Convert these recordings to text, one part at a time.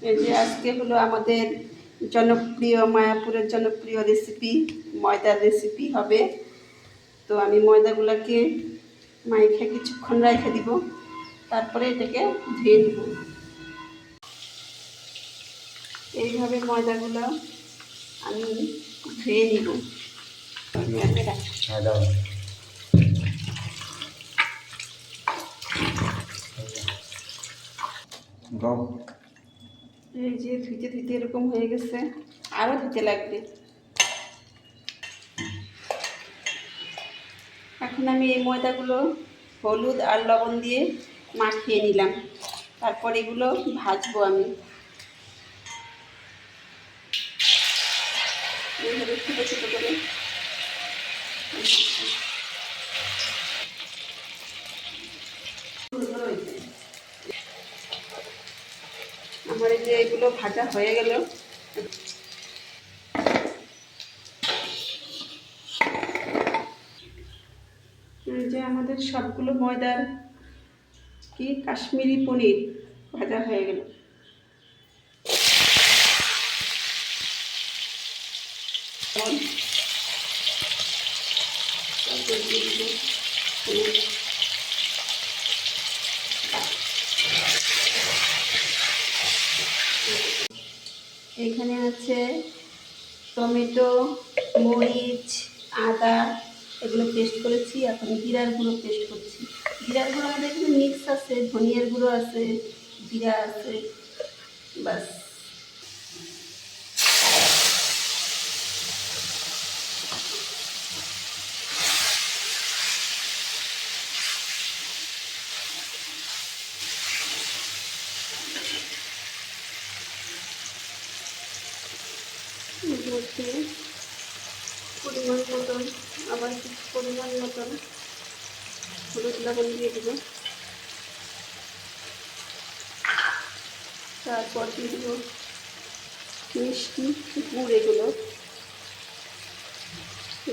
এই যে আজকে হলো আমাদের জনপ্রিয় মায়াপুরের জনপ্রিয় রেসিপি, ময়দার রেসিপি হবে। তো আমি ময়দাগুলোকে মাইখে কিছুক্ষণ রেখে দিব, তারপরে এটাকে ধুয়ে নিব। এইভাবে ময়দাগুলো আমি ধুয়ে নিব। এই যে ধুইতে ধুইতে এরকম হয়ে গেছে, আরও ধুতে লাগবে। এখন আমি এই ময়দাগুলো হলুদ আর লবণ দিয়ে মাখিয়ে নিলাম, তারপর এগুলো ভাজবো আমি। এইভাবে ছোটো ছোটো করে আমার এই যে এগুলো ভাজা হয়ে গেল। এই যে আমাদের সবগুলো ময়দার কি কাশ্মীরি পনির ভাজা হয়ে গেল। এখানে আছে টমেটো, মরিচ, আদা, এগুলো পেস্ট করেছি। এখন জিরার গুঁড়ো পেস্ট করছি। জিরার গুঁড়ো আমাদের এখানে মিক্স আছে, ধনিয়ার গুঁড়ো আছে, জিরা আছে, বাস। মধ্যে পরিমাণ মতন, আবার কিছু পরিমাণ মতন হলুদ লবণ দিয়ে দেবো। তারপর দিয়ে দেবো মিষ্টি গুড়, এগুলো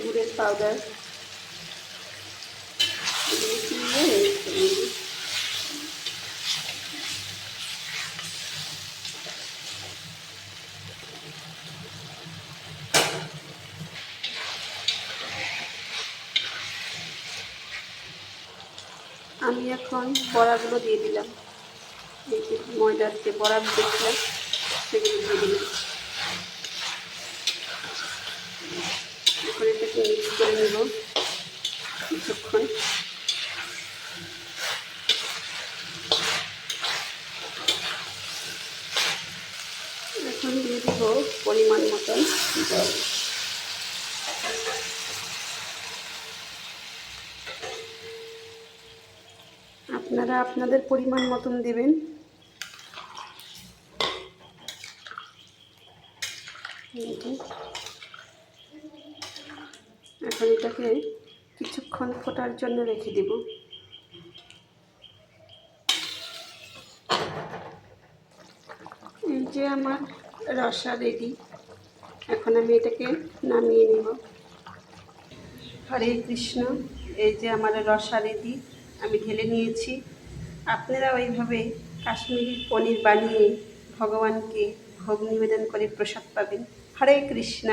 গুড়ের পাউডার, এগুলো দিয়ে আমি এখন বড়াগুলো দিয়ে দিলাম। এই যে ময়দার যে বড়া দেখলাম সেগুলো দিয়ে দিলাম। এখন এটাকে মিক্স করে নেব কিছুক্ষণ। এখন দিয়ে দেব পরিমাণ মতন জল। আপনারা আপনাদের পরিমাণ মতন দেবেন। এখন এটাকে কিছুক্ষণ ফোটার জন্য রেখে দেব। এই যে আমার রসা রেডি, এখন আমি এটাকে নামিয়ে নেব। হরে কৃষ্ণ। এই যে আমার রসা রেডি, আমি ঢেলে নিয়েছি। আপনারা ওইভাবে কাশ্মীরি পনির বানিয়ে ভগবানকে ভোগ নিবেদন করে প্রসাদ পাবেন। হরে কৃষ্ণ।